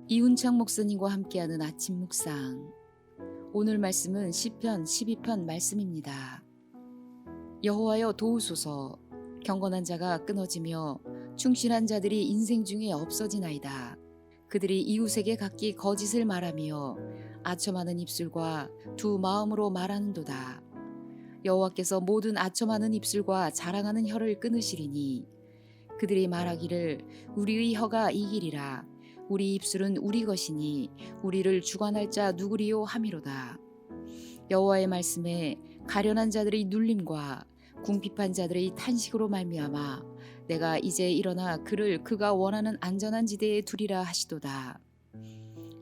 이훈창 목사님과 함께하는 아침 묵상. 오늘 말씀은 시편 12편 말씀입니다. 여호와여 도우소서. 경건한 자가 끊어지며 충실한 자들이 인생 중에 없어지나이다. 그들이 이웃에게 각기 거짓을 말하며 아첨하는 입술과 두 마음으로 말하는도다. 여호와께서 모든 아첨하는 입술과 자랑하는 혀를 끊으시리니 그들이 말하기를 우리의 혀가 이기리라. 우리 입술은 우리 것이니 우리를 주관할 자 누구리요 하미로다. 여호와의 말씀에 가련한 자들의 눌림과 궁핍한 자들의 탄식으로 말미암아 내가 이제 일어나 그를 그가 원하는 안전한 지대에 두리라 하시도다.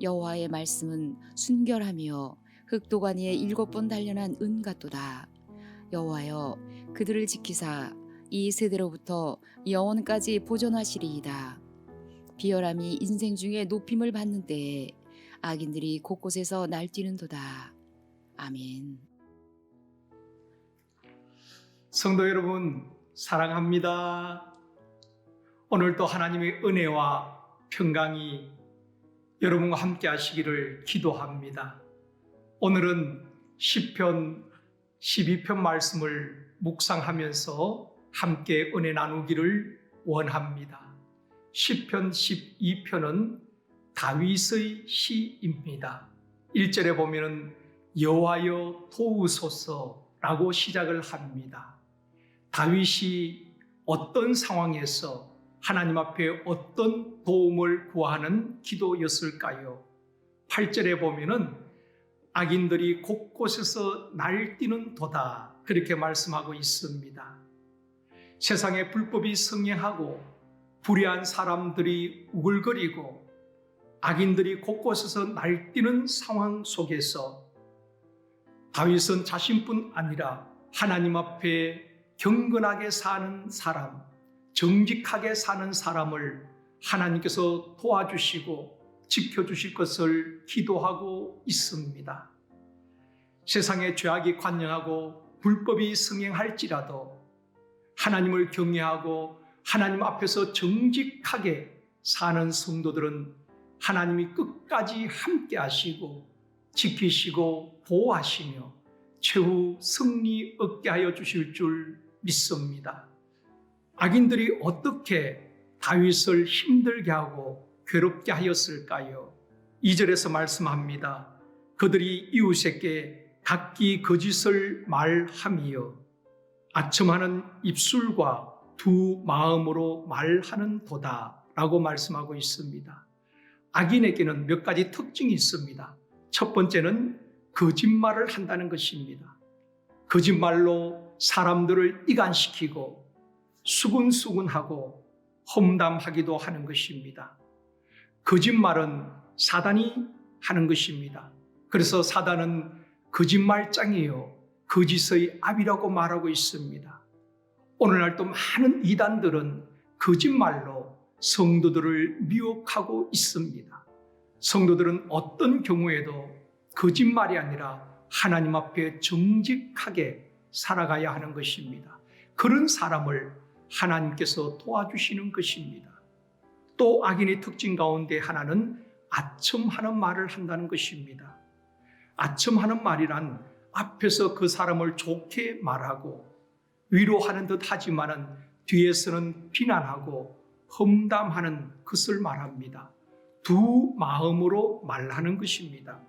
여호와의 말씀은 순결하며 흑도가니에 7번 단련한 은 같도다. 여호와여 그들을 지키사 이 세대로부터 영원까지 보존하시리이다. 비열함이 인생 중에 높임을 받는 때에 악인들이 곳곳에서 날뛰는도다. 아멘. 성도 여러분, 사랑합니다. 오늘도 하나님의 은혜와 평강이 여러분과 함께 하시기를 기도합니다. 오늘은 시편 12편 말씀을 묵상하면서 함께 은혜 나누기를 원합니다. 시편 12편은 다윗의 시입니다. 1절에 보면은 여호와여 도우소서라고 시작을 합니다. 다윗이 어떤 상황에서 하나님 앞에 어떤 도움을 구하는 기도였을까요? 8절에 보면은 악인들이 곳곳에서 날뛰는 도다 그렇게 말씀하고 있습니다. 세상에 불법이 성행하고 불의한 사람들이 우글거리고 악인들이 곳곳에서 날뛰는 상황 속에서 다윗은 자신뿐 아니라 하나님 앞에 경건하게 사는 사람, 정직하게 사는 사람을 하나님께서 도와주시고 지켜주실 것을 기도하고 있습니다. 세상에 죄악이 관영하고 불법이 성행할지라도 하나님을 경외하고 하나님 앞에서 정직하게 사는 성도들은 하나님이 끝까지 함께 하시고 지키시고 보호하시며 최후 승리 얻게 하여 주실 줄 믿습니다. 악인들이 어떻게 다윗을 힘들게 하고 괴롭게 하였을까요? 2절에서 말씀합니다. 그들이 이웃에게 각기 거짓을 말하며 아첨하는 입술과 두 마음으로 말하는 도다 라고 말씀하고 있습니다. 악인에게는 몇 가지 특징이 있습니다. 첫 번째는 거짓말을 한다는 것입니다. 거짓말로 사람들을 이간시키고 수군수군하고 험담하기도 하는 것입니다. 거짓말은 사단이 하는 것입니다. 그래서 사단은 거짓말장이요 거짓의 압이라고 말하고 있습니다. 오늘날도 많은 이단들은 거짓말로 성도들을 미혹하고 있습니다. 성도들은 어떤 경우에도 거짓말이 아니라 하나님 앞에 정직하게 살아가야 하는 것입니다. 그런 사람을 하나님께서 도와주시는 것입니다. 또 악인의 특징 가운데 하나는 아첨하는 말을 한다는 것입니다. 아첨하는 말이란 앞에서 그 사람을 좋게 말하고 위로하는 듯 하지만은 뒤에서는 비난하고 험담하는 것을 말합니다. 두 마음으로 말하는 것입니다.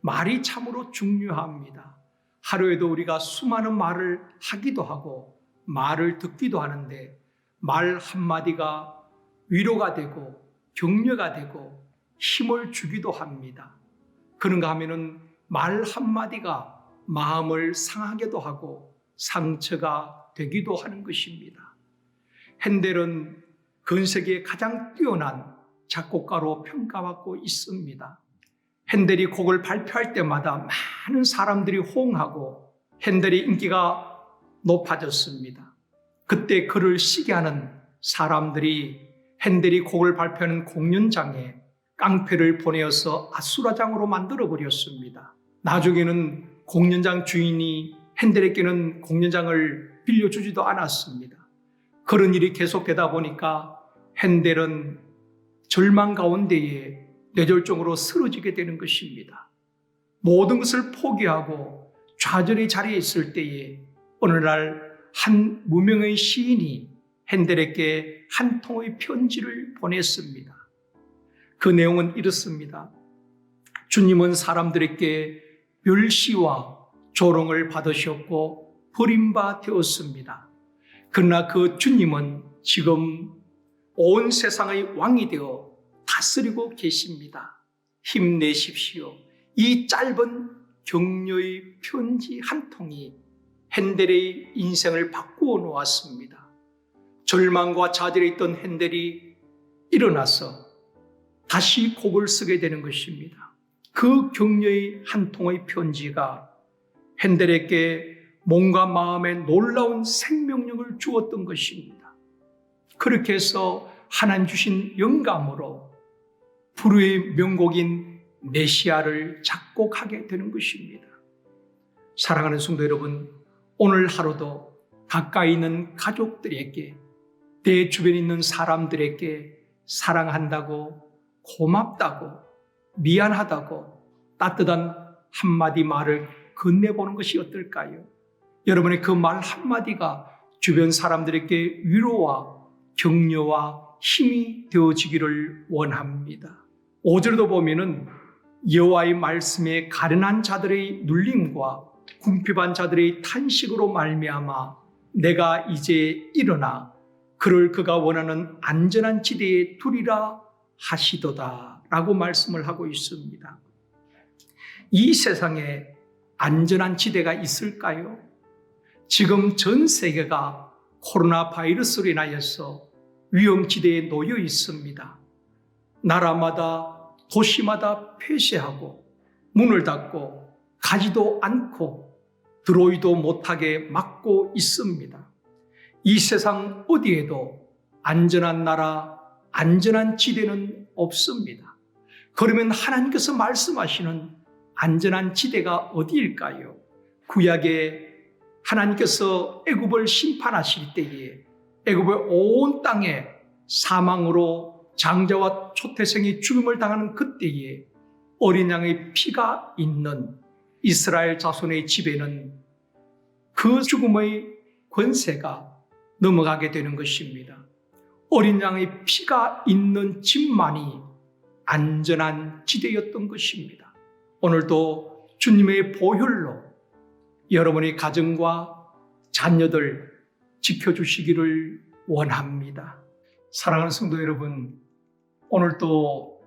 말이 참으로 중요합니다. 하루에도 우리가 수많은 말을 하기도 하고 말을 듣기도 하는데 말 한마디가 위로가 되고 격려가 되고 힘을 주기도 합니다. 그런가 하면은 말 한마디가 마음을 상하게도 하고 상처가 되기도 하는 것입니다. 핸델은 전 세계에 가장 뛰어난 작곡가로 평가받고 있습니다. 핸델이 곡을 발표할 때마다 많은 사람들이 호응하고 핸델의 인기가 높아졌습니다. 그때 그를 시기하는 사람들이 핸델이 곡을 발표하는 공연장에 깡패를 보내어서 아수라장으로 만들어버렸습니다. 나중에는 공연장 주인이 핸델에게는 공연장을 빌려주지도 않았습니다. 그런 일이 계속되다 보니까 핸델은 절망 가운데에 뇌졸중으로 쓰러지게 되는 것입니다. 모든 것을 포기하고 좌절의 자리에 있을 때에 어느 날 한 무명의 시인이 핸델에게 한 통의 편지를 보냈습니다. 그 내용은 이렇습니다. 주님은 사람들에게 멸시와 조롱을 받으셨고 버림바 되었습니다. 그러나 그 주님은 지금 온 세상의 왕이 되어 다스리고 계십니다. 힘내십시오. 이 짧은 격려의 편지 한 통이 핸델의 인생을 바꾸어 놓았습니다. 절망과 좌절에 있던 핸델이 일어나서 다시 곡을 쓰게 되는 것입니다. 그 격려의 한 통의 편지가 핸델에게 몸과 마음에 놀라운 생명력을 주었던 것입니다. 그렇게 해서 하나님 주신 영감으로 불후의 명곡인 메시아를 작곡하게 되는 것입니다. 사랑하는 성도 여러분, 오늘 하루도 가까이 있는 가족들에게, 내 주변에 있는 사람들에게 사랑한다고, 고맙다고, 미안하다고 따뜻한 한마디 말을 건네보는 것이 어떨까요? 여러분의 그 말 한마디가 주변 사람들에게 위로와 격려와 힘이 되어지기를 원합니다. 5절도 보면은 여호와의 말씀에 가련한 자들의 눌림과 궁핍한 자들의 탄식으로 말미암아 내가 이제 일어나 그를 그가 원하는 안전한 지대에 두리라 하시도다 라고 말씀을 하고 있습니다. 이 세상에 안전한 지대가 있을까요? 지금 전 세계가 코로나 바이러스로 인하여서 위험지대에 놓여 있습니다. 나라마다 도시마다 폐쇄하고 문을 닫고 가지도 않고 들어오지도 못하게 막고 있습니다. 이 세상 어디에도 안전한 나라, 안전한 지대는 없습니다. 그러면 하나님께서 말씀하시는 안전한 지대가 어디일까요? 구약에 하나님께서 애굽을 심판하실 때에 애굽의 온 땅에 사망으로 장자와 초태생이 죽음을 당하는 그때에 어린 양의 피가 있는 이스라엘 자손의 집에는 그 죽음의 권세가 넘어가게 되는 것입니다. 어린 양의 피가 있는 집만이 안전한 지대였던 것입니다. 오늘도 주님의 보혈로 여러분의 가정과 자녀들 지켜주시기를 원합니다. 사랑하는 성도 여러분, 오늘도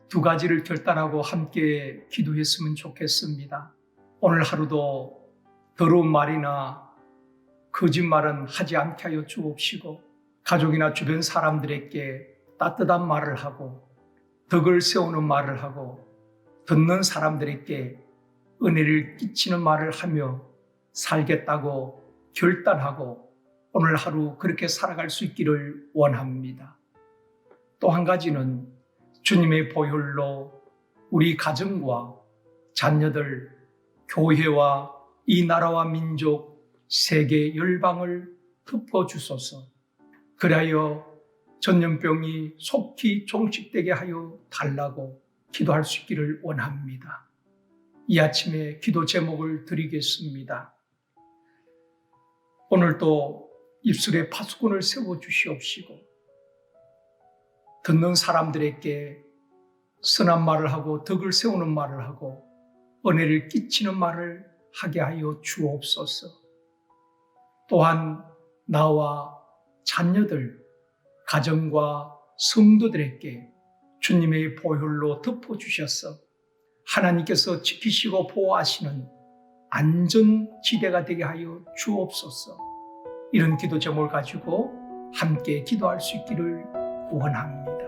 두 가지를 결단하고 함께 기도했으면 좋겠습니다. 오늘 하루도 더러운 말이나 거짓말은 하지 않게 하여 주옵시고, 가족이나 주변 사람들에게 따뜻한 말을 하고 덕을 세우는 말을 하고 듣는 사람들에게 은혜를 끼치는 말을 하며 살겠다고 결단하고 오늘 하루 그렇게 살아갈 수 있기를 원합니다. 또 한 가지는 주님의 보혈로 우리 가정과 자녀들, 교회와 이 나라와 민족, 세계 열방을 덮어주소서. 그리하여 전염병이 속히 종식되게 하여 달라고 기도할 수 있기를 원합니다. 이 아침에 기도 제목을 드리겠습니다. 오늘도 입술에 파수꾼을 세워주시옵시고 듣는 사람들에게 선한 말을 하고 덕을 세우는 말을 하고 은혜를 끼치는 말을 하게 하여 주옵소서. 또한 나와 자녀들, 가정과 성도들에게 주님의 보혈로 덮어주셔서 하나님께서 지키시고 보호하시는 안전지대가 되게 하여 주옵소서. 이런 기도 제목을 가지고 함께 기도할 수 있기를 원합니다.